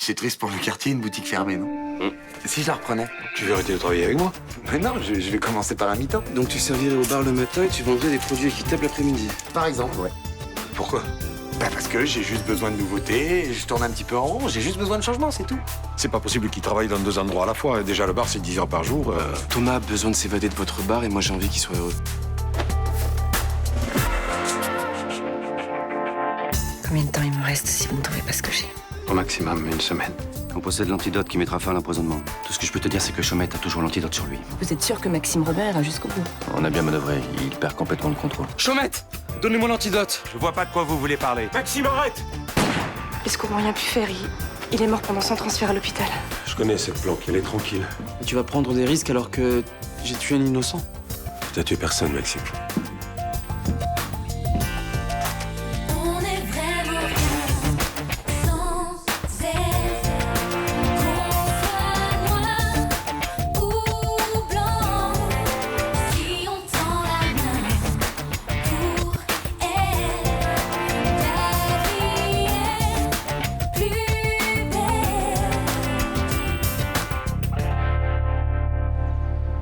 C'est triste pour le quartier, une boutique fermée, non? Si je la reprenais? Tu veux arrêter de travailler avec moi? Mais non, je vais commencer par un mi-temps. Donc tu servirais au bar le matin et tu vendrais des produits équitables l'après-midi. Par exemple, ouais. Pourquoi? Bah parce que j'ai juste besoin de nouveautés, je tourne un petit peu en rond, j'ai juste besoin de changement, c'est tout. C'est pas possible qu'il travaille dans 2 endroits à la fois. Déjà, le bar, c'est 10 heures par jour. Thomas a besoin de s'évader de votre bar et moi j'ai envie qu'il soit heureux. Combien de temps il me reste si vous ne trouvez pas ce que j'ai? Au maximum, 1 semaine. On possède l'antidote qui mettra fin à l'empoisonnement. Tout ce que je peux te dire, c'est que Chaumette a toujours l'antidote sur lui. Vous êtes sûr que Maxime Robert ira jusqu'au bout? On a bien manœuvré. Il perd complètement le contrôle. Chaumette, donnez-moi l'antidote. Je vois pas de quoi vous voulez parler. Maxime, arrête! Les secours n'ont rien pu faire. Il est mort pendant son transfert à l'hôpital. Je connais cette planque, elle est tranquille. Tu vas prendre des risques alors que j'ai tué un innocent. T'as tué personne, Maxime. On est vraiment bien, sans cesse, qu'on soit noir ou blanc, si on tend la main pour elle, la vie est plus belle.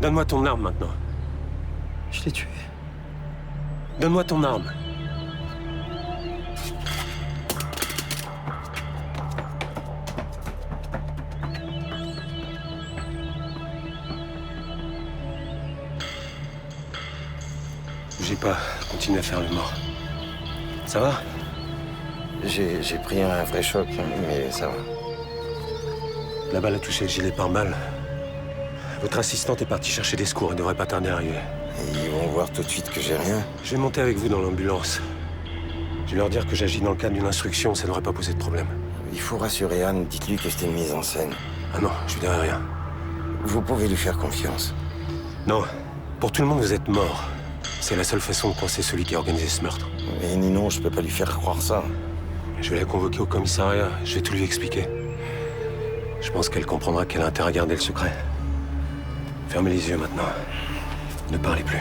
Donne-moi ton arme maintenant. Je l'ai tué. Donne-moi ton arme. Bougez pas, continue à faire le mort. Ça va? J'ai pris un vrai choc, mais ça va. La balle a touché le gilet pare-balles. Votre assistante est partie chercher des secours, elle devrait pas tarder à arriver. Ils vont voir tout de suite que j'ai rien. Je vais monter avec vous dans l'ambulance. Je vais leur dire que j'agis dans le cadre d'une instruction, ça devrait pas poser de problème. Il faut rassurer Anne, dites-lui que c'était une mise en scène. Ah non, je lui dirai rien. Vous pouvez lui faire confiance. Non, pour tout le monde, vous êtes mort. C'est la seule façon de coincer celui qui a organisé ce meurtre. Mais Ninon, je peux pas lui faire croire ça. Je vais la convoquer au commissariat, je vais tout lui expliquer. Je pense qu'elle comprendra qu'elle a intérêt à garder le secret. Fermez les yeux maintenant. Ne parlez plus.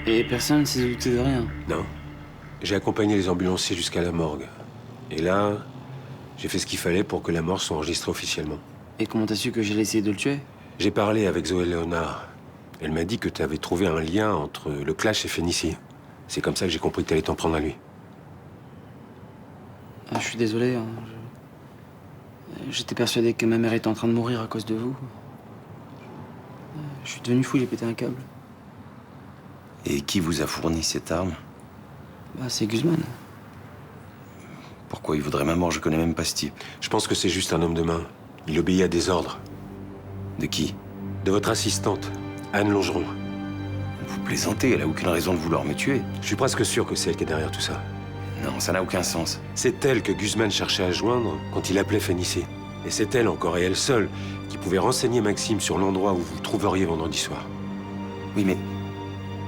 Et personne ne s'est douté de rien. Non. J'ai accompagné les ambulanciers jusqu'à la morgue. Et là, j'ai fait ce qu'il fallait pour que la mort soit enregistrée officiellement. Et comment t'as su que j'allais essayer de le tuer? J'ai parlé avec Zoé Léonard. Elle m'a dit que tu avais trouvé un lien entre le clash et Fénicie. C'est comme ça que j'ai compris que t'allais t'en prendre à lui. Ah, je suis désolé. Hein. J'étais persuadé que ma mère était en train de mourir à cause de vous. Je suis devenu fou, j'ai pété un câble. Et qui vous a fourni cette arme? Bah, c'est Guzman. Pourquoi il voudrait ma mort? Je connais même pas ce type. Je pense que c'est juste un homme de main. Il obéit à des ordres. De qui? De votre assistante, Anne Longeron. Vous plaisantez, elle a aucune raison de vouloir me tuer. Je suis presque sûr que c'est elle qui est derrière tout ça. Non, ça n'a aucun sens. C'est elle que Guzman cherchait à joindre quand il appelait Fénicie. Et c'est elle, encore et elle seule, qui pouvait renseigner Maxime sur l'endroit où vous le trouveriez vendredi soir. Oui, mais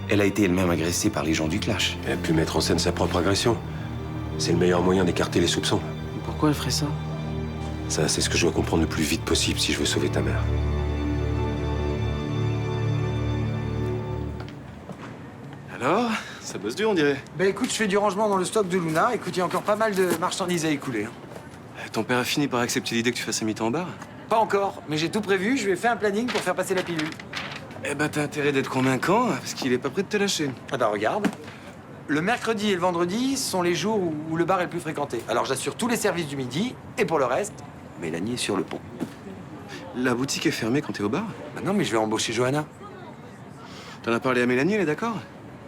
elle a été elle-même agressée par les gens du clash. Elle a pu mettre en scène sa propre agression. C'est le meilleur moyen d'écarter les soupçons. Pourquoi elle ferait ça? Ça, c'est ce que je dois comprendre le plus vite possible si je veux sauver ta mère. Alors? Ça bosse dur, on dirait. Bah écoute, je fais du rangement dans le stock de Luna. Écoute, il y a encore pas mal de marchandises à écouler. Ton père a fini par accepter l'idée que tu fasses un mi-temps en bar? Pas encore, mais j'ai tout prévu. Je lui ai fait un planning pour faire passer la pilule. Eh ben, t'as intérêt d'être convaincant, parce qu'il est pas prêt de te lâcher. Ah bah regarde. Le mercredi et le vendredi sont les jours où le bar est le plus fréquenté. Alors j'assure tous les services du midi, et pour le reste, Mélanie est sur le pont. La boutique est fermée quand t'es au bar? Bah non, mais je vais embaucher Johanna. T'en as parlé à Mélanie, elle est d'accord?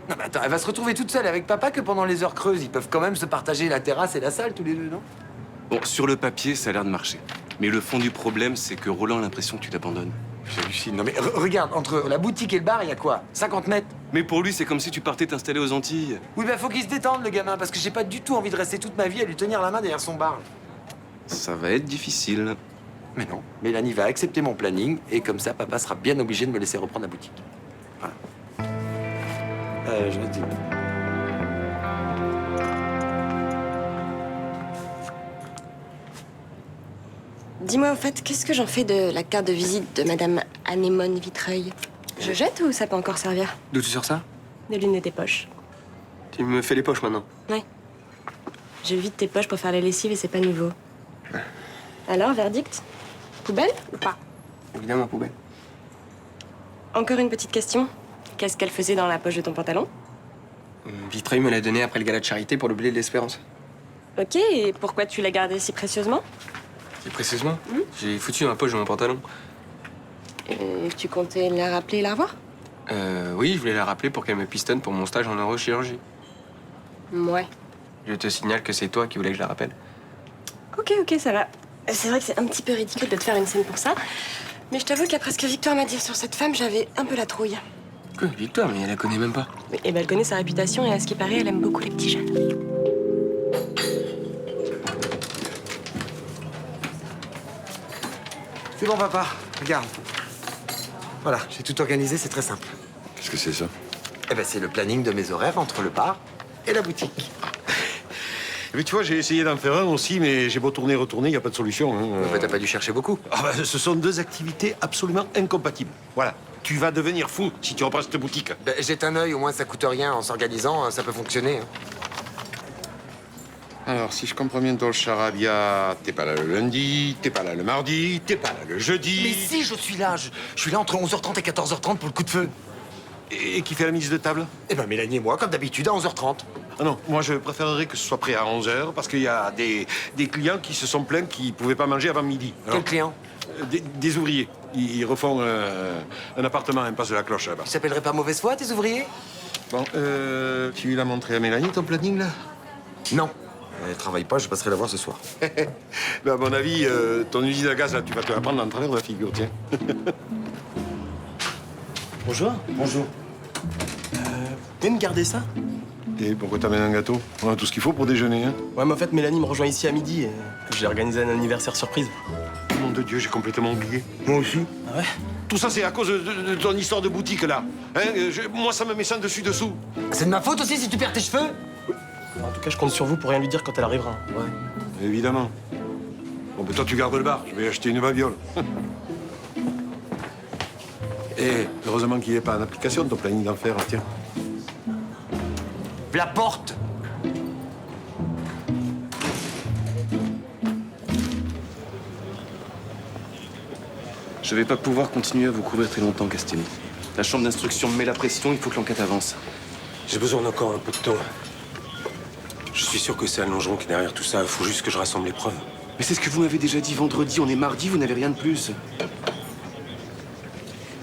Non, mais attends, elle va se retrouver toute seule avec papa que pendant les heures creuses. Ils peuvent quand même se partager la terrasse et la salle tous les deux, non? Bon, sur le papier, ça a l'air de marcher. Mais le fond du problème, c'est que Roland a l'impression que tu l'abandonnes. J'hallucine. Non mais regarde, entre la boutique et le bar, il y a quoi? 50 mètres? Mais pour lui, c'est comme si tu partais t'installer aux Antilles. Oui, bah faut qu'il se détende, le gamin, parce que j'ai pas du tout envie de rester toute ma vie à lui tenir la main derrière son bar. Ça va être difficile. Mais non, Mélanie va accepter mon planning, et comme ça, papa sera bien obligé de me laisser reprendre la boutique. Voilà. Je vais te dire. Dis-moi, au fait, qu'est-ce que j'en fais de la carte de visite de Madame Anémone Vitreuil? Je jette ou ça peut encore servir? D'où tu sors ça? De l'une de tes poches. Tu me fais les poches maintenant. Ouais. Je vide tes poches pour faire la lessive et c'est pas nouveau. Alors, verdict? Poubelle ou pas? Évidemment, poubelle. Encore une petite question. Qu'est-ce qu'elle faisait dans la poche de ton pantalon? Vitreuil me l'a donné après le gala de charité pour le blé de l'Espérance. Ok, et pourquoi tu l'as gardée si précieusement? Et précisément, j'ai foutu dans la poche de mon pantalon. Et tu comptais la rappeler et la revoir? Oui, je voulais la rappeler pour qu'elle me pistonne pour mon stage en neurochirurgie. Ouais. Je te signale que c'est toi qui voulais que je la rappelle. Ok, ça va. C'est vrai que c'est un petit peu ridicule de te faire une scène pour ça. Mais je t'avoue qu'après ce que Victoire m'a dit sur cette femme, j'avais un peu la trouille. Quoi, Victoire, mais elle la connaît même pas. Et ben, elle connaît sa réputation et à ce qui paraît, elle aime beaucoup les petits jeunes. C'est bon, papa. Regarde. Voilà, j'ai tout organisé, c'est très simple. Qu'est-ce que c'est ça? Eh ben, c'est le planning de mes horaires entre le bar et la boutique. Mais tu vois, j'ai essayé d'en faire un aussi, mais j'ai beau tourner, retourner, il n'y a pas de solution. Hein. Mais t'as pas dû chercher beaucoup. Ah bah, ce sont deux activités absolument incompatibles. Voilà. Tu vas devenir fou si tu reprends cette boutique. Ben, jette un œil, au moins ça coûte rien. En s'organisant, ça peut fonctionner. Hein. Alors, si je comprends bien dans le charabia, t'es pas là le lundi, t'es pas là le mardi, t'es pas là le jeudi. Mais si, je suis là. Je suis là entre 11h30 et 14h30 pour le coup de feu. Et qui fait la mise de table? Eh ben, Mélanie et moi, comme d'habitude, à 11h30. Ah non, moi je préférerais que ce soit prêt à 11h parce qu'il y a des clients qui se sont plaints qu'ils ne pouvaient pas manger avant midi. Quel client? Des ouvriers. Ils refont un appartement impasse de la Cloche là-bas. Tu s'appellerais pas mauvaise foi, tes ouvriers? Bon, tu l'as montré à Mélanie, ton planning, là? Non. Elle travaille pas, je passerai la voir ce soir. Mais à mon avis, ton usine à gaz, là, tu vas te la prendre en travers de la figure, tiens. Bonjour. Bonjour. Vous pouvez me garder ça? Et pourquoi t'amènes un gâteau? On a tout ce qu'il faut pour déjeuner, hein? Ouais, mais en fait, Mélanie me rejoint ici à midi et j'ai organisé un anniversaire surprise. Nom de Dieu, j'ai complètement oublié. Moi aussi. Ah ouais? Tout ça, c'est à cause de ton histoire de boutique, là. Hein? Moi, ça me met ça dessus-dessous. C'est de ma faute aussi si tu perds tes cheveux? En tout cas, je compte sur vous pour rien lui dire quand elle arrivera. Ouais. Évidemment. Bon, ben toi, tu gardes le bar. Je vais acheter une babiole. Et heureusement qu'il n'est pas en application, ton planning d'enfer, tiens. La porte. Je vais pas pouvoir continuer à vous couvrir très longtemps, Castelli. La chambre d'instruction me met la pression, il faut que l'enquête avance. J'ai besoin d'encore un peu de temps. Je suis sûr que c'est Alain Longeron qui est derrière tout ça. Il faut juste que je rassemble les preuves. Mais c'est ce que vous m'avez déjà dit vendredi, on est mardi, vous n'avez rien de plus.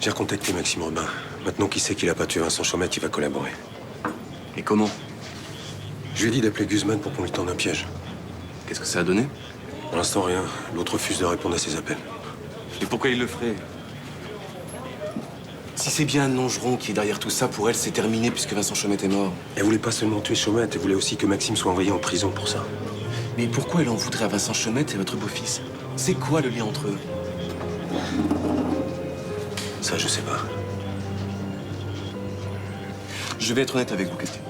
J'ai recontacté Maxime Robin. Maintenant qu'il sait qu'il a pas tué Vincent Chaumette, il va collaborer. Et comment? Je lui ai dit d'appeler Guzman pour qu'on lui tende un piège. Qu'est-ce que ça a donné? Pour l'instant, rien. L'autre refuse de répondre à ses appels. Et pourquoi il le ferait? Si c'est bien Anne Longeron qui est derrière tout ça, pour elle, c'est terminé puisque Vincent Chaumette est mort. Elle voulait pas seulement tuer Chaumette, elle voulait aussi que Maxime soit envoyé en prison pour ça. Mais pourquoi elle en voudrait à Vincent Chaumette et votre beau-fils? C'est quoi le lien entre eux? Ça, je sais pas. Je vais être honnête avec vous, Castelli.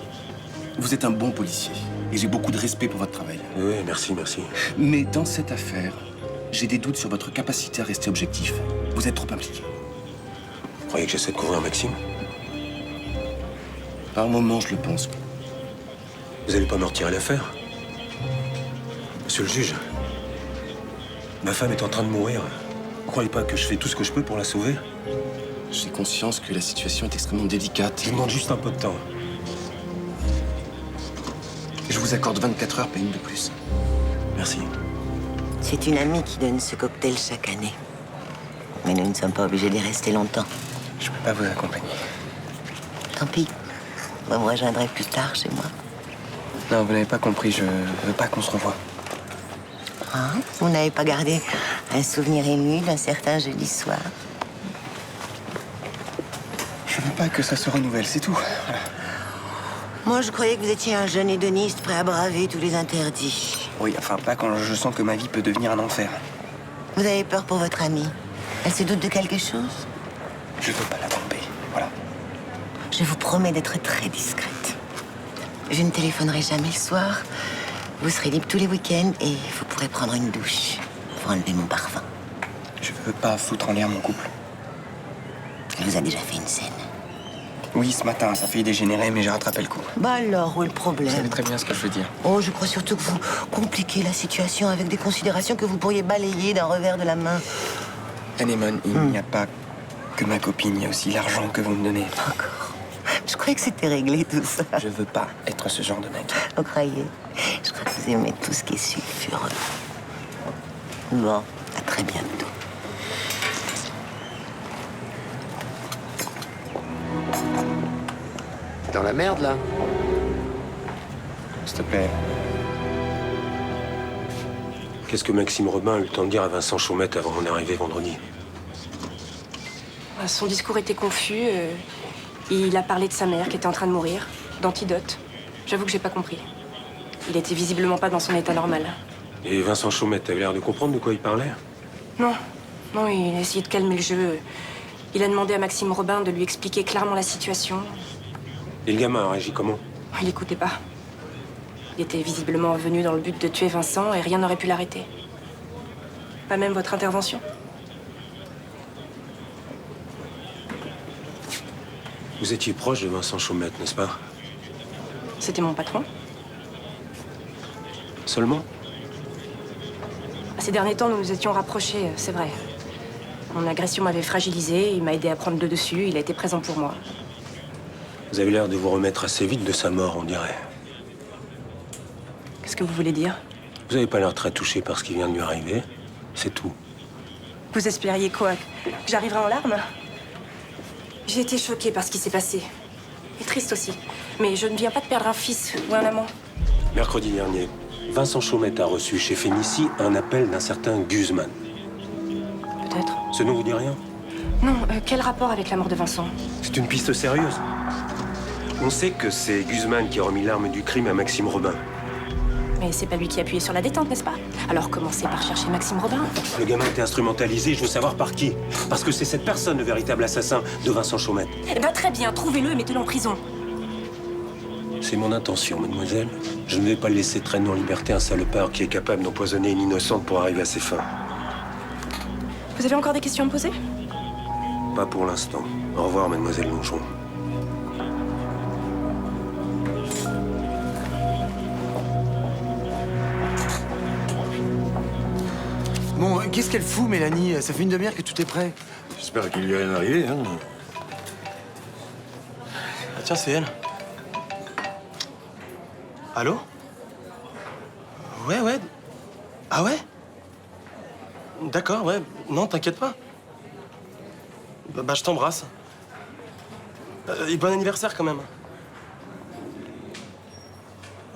Vous êtes un bon policier et j'ai beaucoup de respect pour votre travail. Oui, merci, merci. Mais dans cette affaire, j'ai des doutes sur votre capacité à rester objectif. Vous êtes trop impliqué. Vous croyez que j'essaie de couvrir Maxime? Par moments, je le pense. Vous allez pas me retirer l'affaire? Monsieur le juge, ma femme est en train de mourir. Vous croyez pas que je fais tout ce que je peux pour la sauver? J'ai conscience que la situation est extrêmement délicate. Je vous demande juste un peu de temps. Je vous accorde 24 heures, pas une de plus. Merci. C'est une amie qui donne ce cocktail chaque année. Mais nous ne sommes pas obligés d'y rester longtemps. Je peux pas vous accompagner. Tant pis. Moi, vous rejoindrai plus tard chez moi. Non, vous n'avez pas compris, je veux pas qu'on se revoie. Ah, vous n'avez pas gardé un souvenir ému d'un certain jeudi soir? Je veux pas que ça se renouvelle, c'est tout. Voilà. Moi, je croyais que vous étiez un jeune hédoniste prêt à braver tous les interdits. Oui, enfin pas quand je sens que ma vie peut devenir un enfer. Vous avez peur pour votre amie? Elle se doute de quelque chose? Je veux pas la tromper, voilà. Je vous promets d'être très discrète. Je ne téléphonerai jamais le soir. Vous serez libre tous les week-ends et vous pourrez prendre une douche pour enlever mon parfum. Je veux pas foutre en l'air mon couple. Elle vous a déjà fait une scène. Oui, ce matin, ça a failli dégénérer, mais j'ai rattrapé le coup. Bah alors, où est le problème? Vous savez très bien ce que je veux dire. Oh, je crois surtout que vous compliquez la situation avec des considérations que vous pourriez balayer d'un revers de la main. Anémone, il n'y a pas que ma copine, il y a aussi l'argent que vous me donnez. Encore. Je croyais que c'était réglé tout ça. Je veux pas être ce genre de mec. Vous croyez? Je crois que vous aimez tout ce qui est sulfureux. Bon, à très bientôt. T'es dans la merde, là. S'il te plaît. Qu'est-ce que Maxime Robin a eu le temps de dire à Vincent Chaumette avant mon arrivée vendredi? Son discours était confus. Il a parlé de sa mère qui était en train de mourir, d'antidote. J'avoue que j'ai pas compris. Il était visiblement pas dans son état normal. Et Vincent Chaumette avait l'air de comprendre de quoi il parlait? Non, non, il a essayé de calmer le jeu. Il a demandé à Maxime Robin de lui expliquer clairement la situation. Et le gamin a réagi comment? Il n'écoutait pas. Il était visiblement venu dans le but de tuer Vincent et rien n'aurait pu l'arrêter. Pas même votre intervention. Vous étiez proche de Vincent Chaumette, n'est-ce pas? C'était mon patron. Seulement? Ces derniers temps, nous nous étions rapprochés, c'est vrai. Mon agression m'avait fragilisé, il m'a aidé à prendre le dessus, il a été présent pour moi. Vous avez l'air de vous remettre assez vite de sa mort, on dirait. Qu'est-ce que vous voulez dire? Vous n'avez pas l'air très touché par ce qui vient de lui arriver. C'est tout. Vous espériez quoi? Que j'arriverais en larmes? J'ai été choquée par ce qui s'est passé. Et triste aussi. Mais je ne viens pas de perdre un fils ou un amant. Mercredi dernier, Vincent Chaumette a reçu chez Fénicie un appel d'un certain Guzman. Peut-être. Ce nom vous dit rien? Non, quel rapport avec la mort de Vincent? C'est une piste sérieuse. On sait que c'est Guzman qui a remis l'arme du crime à Maxime Robin. Mais c'est pas lui qui a appuyé sur la détente, n'est-ce pas? Alors commencez par chercher Maxime Robin. Le gamin était instrumentalisé, je veux savoir par qui. Parce que c'est cette personne le véritable assassin de Vincent Chaumette. Eh ben très bien, trouvez-le et mettez-le en prison. C'est mon intention, mademoiselle. Je ne vais pas laisser traîner en liberté un salopard qui est capable d'empoisonner une innocente pour arriver à ses fins. Vous avez encore des questions à me poser? Pas pour l'instant. Au revoir, mademoiselle Longeron. Bon, qu'est-ce qu'elle fout, Mélanie? Ça fait une demi-heure que tout est prêt. J'espère qu'il lui est rien arrivé, hein. Ah tiens, c'est elle. Allô? Ouais, ouais. Ah ouais? D'accord, ouais. Non, t'inquiète pas. Bah, je t'embrasse. Et bon anniversaire, quand même.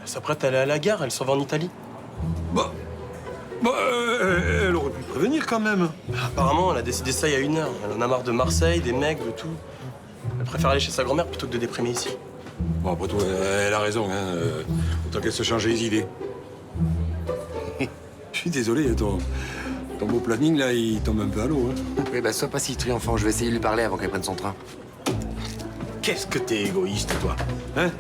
Elle s'apprête à aller à la gare, elle s'en va en Italie. Elle aurait pu prévenir quand même. Apparemment, elle a décidé ça il y a 1 heure. Elle en a marre de Marseille, des mecs, de tout. Elle préfère aller chez sa grand-mère plutôt que de déprimer ici. Bon, après tout, elle a raison, hein. Autant qu'elle se change les idées. Je suis désolé, ton beau planning, là, il tombe un peu à l'eau, hein. Oui, bah sois pas si triomphant, je vais essayer de lui parler avant qu'elle prenne son train. Qu'est-ce que t'es égoïste, toi? Hein?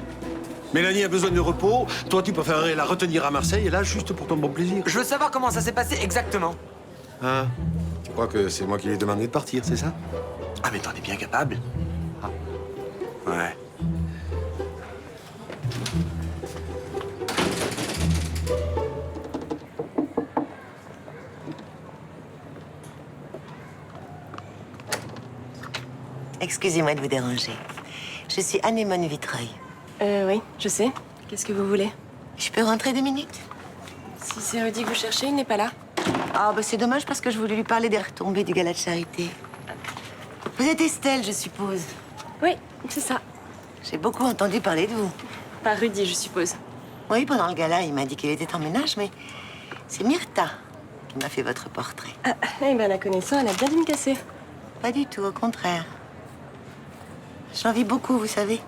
Mélanie a besoin de repos. Toi, tu préférerais la retenir à Marseille, et là, juste pour ton bon plaisir. Je veux savoir comment ça s'est passé exactement. Hein? Tu crois que c'est moi qui lui ai demandé de partir, c'est ça? Ah, mais t'en es bien capable. Ouais. Excusez-moi de vous déranger. Je suis Anémone Vitreuil. Oui, je sais. Qu'est-ce que vous voulez? Je peux rentrer 2 minutes? Si c'est Rudy que vous cherchez, il n'est pas là. Ah, bah c'est dommage parce que je voulais lui parler des retombées du gala de charité. Vous êtes Estelle, je suppose. Oui, c'est ça. J'ai beaucoup entendu parler de vous. Pas Rudy, je suppose. Oui, pendant le gala, il m'a dit qu'elle était en ménage, mais c'est Myrtha qui m'a fait votre portrait. Ah, eh ben la connaissant, elle a bien dû me casser. Pas du tout, au contraire. J'envie beaucoup, vous savez.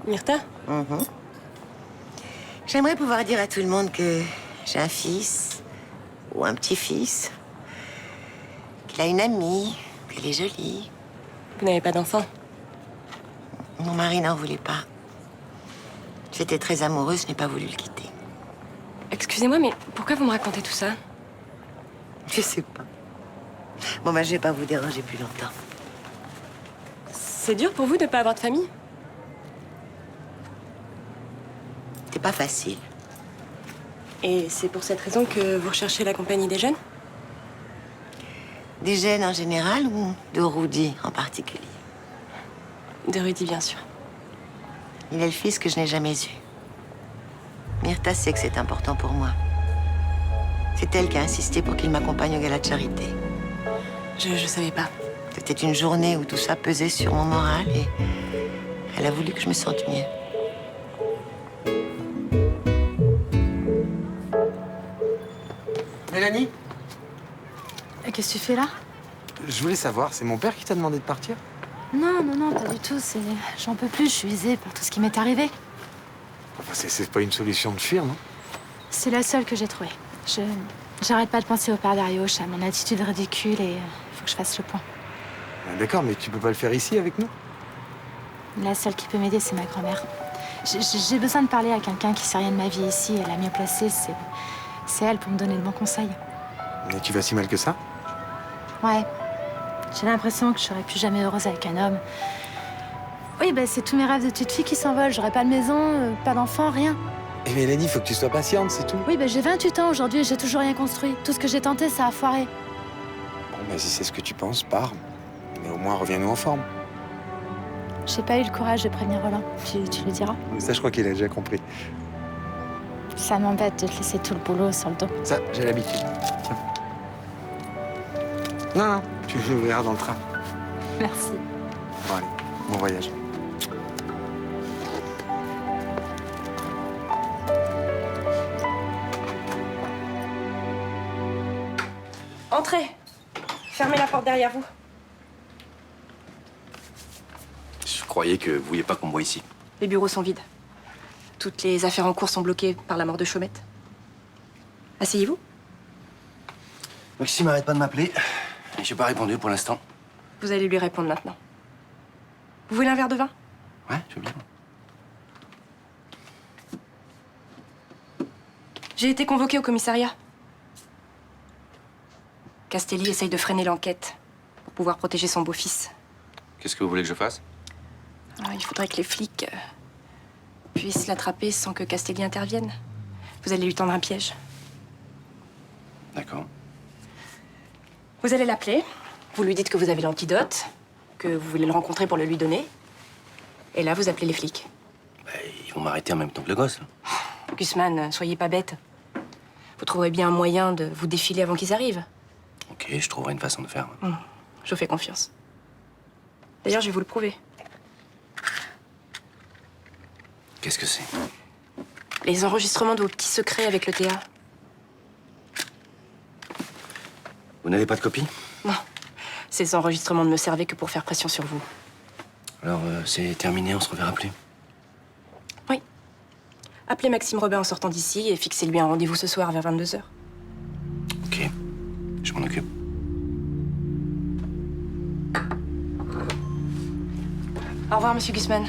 Myrtha? Mhm. J'aimerais pouvoir dire à tout le monde que j'ai un fils ou un petit-fils, qu'il a une amie, qu'elle est jolie. Vous n'avez pas d'enfant? Mon mari n'en voulait pas. J'étais très amoureuse, je n'ai pas voulu le quitter. Excusez-moi, mais pourquoi vous me racontez tout ça? Je sais pas. Bon, bah, je vais pas vous déranger plus longtemps. C'est dur pour vous de ne pas avoir de famille? C'est pas facile. Et c'est pour cette raison que vous recherchez la compagnie des jeunes? Des jeunes en général ou de Rudy en particulier? De Rudy, bien sûr. Il est le fils que je n'ai jamais eu. Myrta sait que c'est important pour moi. C'est elle qui a insisté pour qu'il m'accompagne au gala de charité. Je savais pas. C'était une journée où tout ça pesait sur mon moral et elle a voulu que je me sente mieux. Mélanie, Qu'est-ce que tu fais là? je voulais savoir, c'est mon père qui t'a demandé de partir? Non, non, non, pas du tout. J'en peux plus, je suis usée par tout ce qui m'est arrivé. Enfin, c'est pas une solution de fuir, non? C'est la seule que j'ai trouvée. J'arrête pas de penser au père d'Arioche, à mon attitude ridicule et faut que je fasse le point. Ah, d'accord, mais tu peux pas le faire ici avec nous? La seule qui peut m'aider, c'est ma grand-mère. J'ai besoin de parler à quelqu'un qui sait rien de ma vie ici et la mieux placée, c'est elle pour me donner de bons conseils. Mais tu vas si mal que ça? Ouais. J'ai l'impression que je serai plus jamais heureuse avec un homme. Oui, ben c'est tous mes rêves de petite fille qui s'envolent. J'aurai pas de maison, pas d'enfant, rien. Et Mélanie, faut que tu sois patiente, c'est tout. Oui, ben j'ai 28 ans aujourd'hui et j'ai toujours rien construit. Tout ce que j'ai tenté, ça a foiré. Bon, bah, si c'est ce que tu penses, pars. Mais au moins, reviens-nous en forme. J'ai pas eu le courage de prévenir Roland. Tu le diras. Ça, je crois qu'il a déjà compris. Ça m'embête de te laisser tout le boulot sur le dos. Ça, j'ai l'habitude. Tiens. Non, non, tu verras dans le train. Merci. Bon, allez, bon voyage. Entrez. Fermez la porte derrière vous. Je croyais que vous vouliez pas qu'on me voie ici. Les bureaux sont vides. Toutes les affaires en cours sont bloquées par la mort de Chaumette. Asseyez-vous. Maxime arrête pas de m'appeler. Et j'ai pas répondu pour l'instant. Vous allez lui répondre maintenant. Vous voulez un verre de vin? Ouais, je veux bien. J'ai été convoquée au commissariat. Castelli essaye de freiner l'enquête pour pouvoir protéger son beau-fils. Qu'est-ce que vous voulez que je fasse? Il faudrait que les flics puissent l'attraper sans que Castelli intervienne. Vous allez lui tendre un piège. D'accord. Vous allez l'appeler, vous lui dites que vous avez l'antidote, que vous voulez le rencontrer pour le lui donner. Et là, vous appelez les flics. Bah, ils vont m'arrêter en même temps que le gosse, là. Gusman, soyez pas bête. Vous trouverez bien un moyen de vous défiler avant qu'ils arrivent. Ok, je trouverai une façon de faire. Je vous fais confiance. D'ailleurs, je vais vous le prouver. Qu'est-ce que c'est? Les enregistrements de vos petits secrets avec le TA. Vous n'avez pas de copie? Non. Ces enregistrements ne me servaient que pour faire pression sur vous. Alors, c'est terminé, on se reverra plus. Oui. Appelez Maxime Robin en sortant d'ici et fixez-lui un rendez-vous ce soir vers 22h. Ok, je m'en occupe. Au revoir, monsieur Gusman.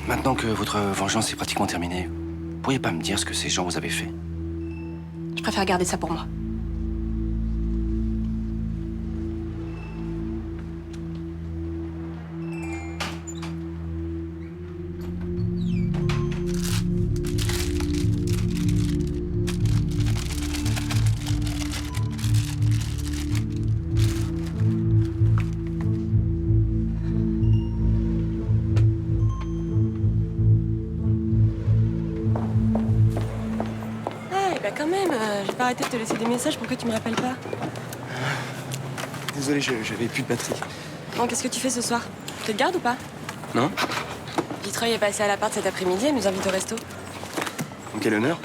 Maintenant que votre vengeance est pratiquement terminée, vous pourriez pas me dire ce que ces gens vous avaient fait? Je préfère garder ça pour moi. Quand même, j'ai pas arrêté de te laisser des messages, pourquoi tu me rappelles pas? Désolé, j'avais plus de batterie. Bon, qu'est-ce que tu fais ce soir? Tu te gardes ou pas? Non? Vitreuil est passée à l'appart cet après-midi, elle nous invite au resto. Quel honneur?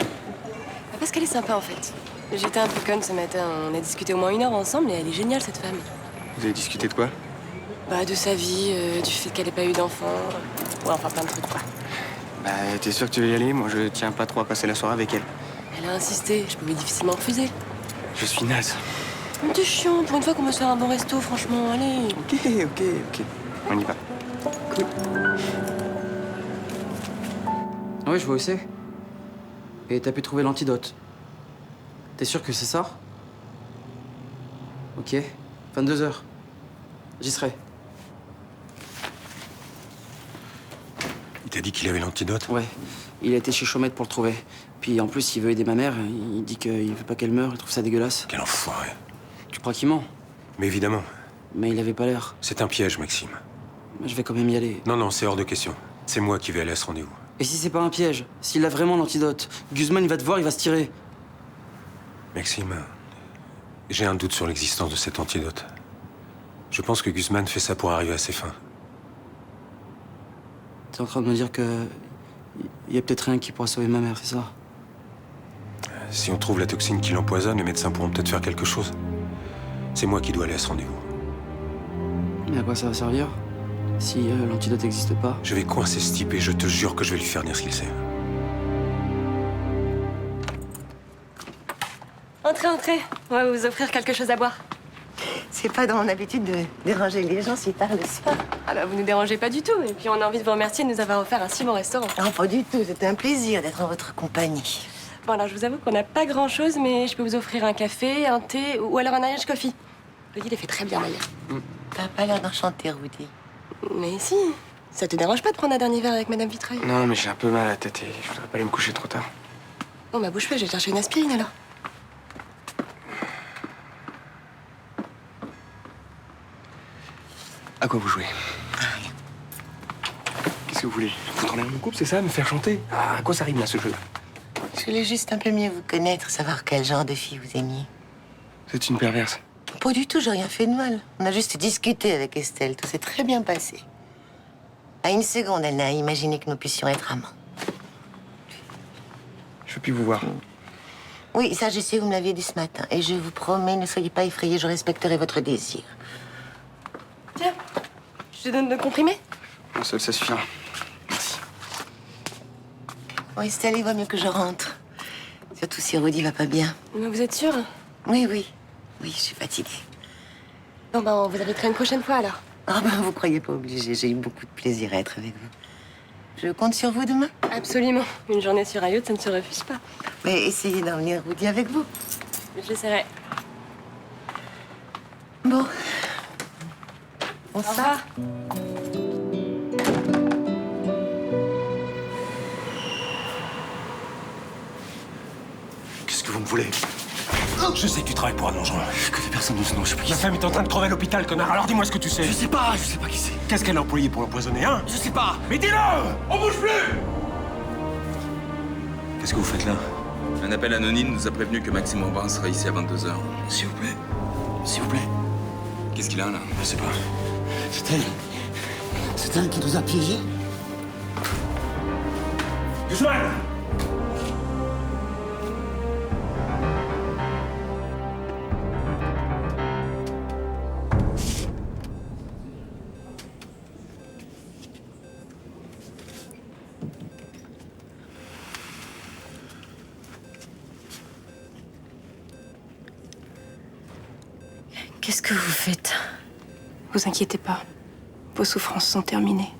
Parce qu'elle est sympa en fait. J'étais un peu conne ce matin, on a discuté au moins 1 heure ensemble et elle est géniale cette femme. Vous avez discuté de quoi? Bah de sa vie, du fait qu'elle ait pas eu d'enfant. Ouais, enfin plein de trucs quoi. Bah, t'es sûr que tu veux y aller? Moi, je tiens pas trop à passer la soirée avec elle. Elle a insisté, je pouvais difficilement refuser. Je suis naze. Mais t'es chiant, pour une fois qu'on va se faire un bon resto, franchement, allez. Ok. On y va. Cool. Oui, je vois où c'est. Et t'as pu trouver l'antidote. T'es sûr que c'est ça? Ok. 22h. J'y serai. Il t'a dit qu'il avait l'antidote? Ouais. Il a été chez Chaumette pour le trouver. Puis en plus, il veut aider ma mère. Il dit qu'il veut pas qu'elle meure. Il trouve ça dégueulasse. Quel enfoiré. Tu crois qu'il ment? Mais évidemment, Mais il avait pas l'air. c'est un piège, Maxime. Je vais quand même y aller. Non, non, c'est hors de question. C'est moi qui vais aller à ce rendez-vous. Et si c'est pas un piège? S'il a vraiment l'antidote, Guzman, il va te voir, il va se tirer. Maxime, j'ai un doute sur l'existence de cet antidote. Je pense que Guzman fait ça pour arriver à ses fins. T'es en train de me dire que... Il y a peut-être rien qui pourra sauver ma mère, c'est ça? Si on trouve la toxine qui l'empoisonne, les médecins pourront peut-être faire quelque chose. C'est moi qui dois aller à ce rendez-vous. Mais à quoi ça va servir? Si l'antidote n'existe pas? Je vais coincer ce type et je te jure que je vais lui faire dire ce qu'il sait. Entrez, entrez. On va vous offrir quelque chose à boire. C'est pas dans mon habitude de déranger les gens si tard le soir. Ah bah, vous nous dérangez pas du tout. Et puis, on a envie de vous remercier de nous avoir offert un si bon restaurant. Non, pas du tout. C'était un plaisir d'être en votre compagnie. Bon, alors, je vous avoue qu'on n'a pas grand-chose, mais je peux vous offrir un café, un thé ou alors un Irish coffee. Rudy les fait très bien, d'ailleurs. T'as pas l'air d'enchanter, Rudy. Mais si. Ça te dérange pas de prendre un dernier verre avec Madame Vitreuil? Non, mais j'ai un peu mal à la tête et je voudrais pas aller me coucher trop tard. Bon, bah, bouge pas, je vais chercher une aspirine, alors. À quoi vous jouez? Qu'est-ce que vous voulez? Foutre en l'air mon couple, c'est ça? Me faire chanter? Ah, à quoi ça rime, là, ce jeu? Je voulais juste un peu mieux vous connaître, savoir quel genre de fille vous aimiez. C'est une perverse. Pas du tout, j'ai rien fait de mal. On a juste discuté avec Estelle, tout s'est très bien passé. À une seconde, elle n'a imaginé que nous puissions être amants. Je veux plus vous voir. Oui, ça, je sais, vous me l'aviez dit ce matin. Et je vous promets, ne soyez pas effrayés, je respecterai votre désir. Tiens, je te donne le comprimé? Un seul, ça suffira. Merci. Bon, Estelle, il vaut mieux que je rentre. Surtout si Rudy va pas bien. Mais vous êtes sûre? Oui, oui. Oui, je suis fatiguée. Bon, bah, on vous invitera une prochaine fois, alors. Ah ben, vous croyez pas obligé. J'ai eu beaucoup de plaisir à être avec vous. Je compte sur vous demain. Absolument. Une journée sur un yacht, ça ne se refuse pas. Mais essayez d'emmener Rudy avec vous. Je l'essaierai. Bon. Au revoir. Qu'est-ce que vous me voulez? Je sais que tu travailles pour un dangereux. Je connais personne de ce nom, je sais pas qui Ma femme est en train de crever à l'hôpital, connard. Alors dis-moi ce que tu sais. je sais pas qui c'est. Qu'est-ce qu'elle a employé pour l'empoisonner, hein? Je sais pas. Mais dis-le! On bouge plus! Qu'est-ce que vous faites là? Un appel anonyme nous a prévenu que Maxime Aubin sera ici à 22h. S'il vous plaît. S'il vous plaît. Qu'est-ce qu'il a là? Je sais pas. C'est elle. C'est elle qui nous a piégés. Guzman! Qu'est-ce que vous faites? Vous inquiétez pas. Vos souffrances sont terminées.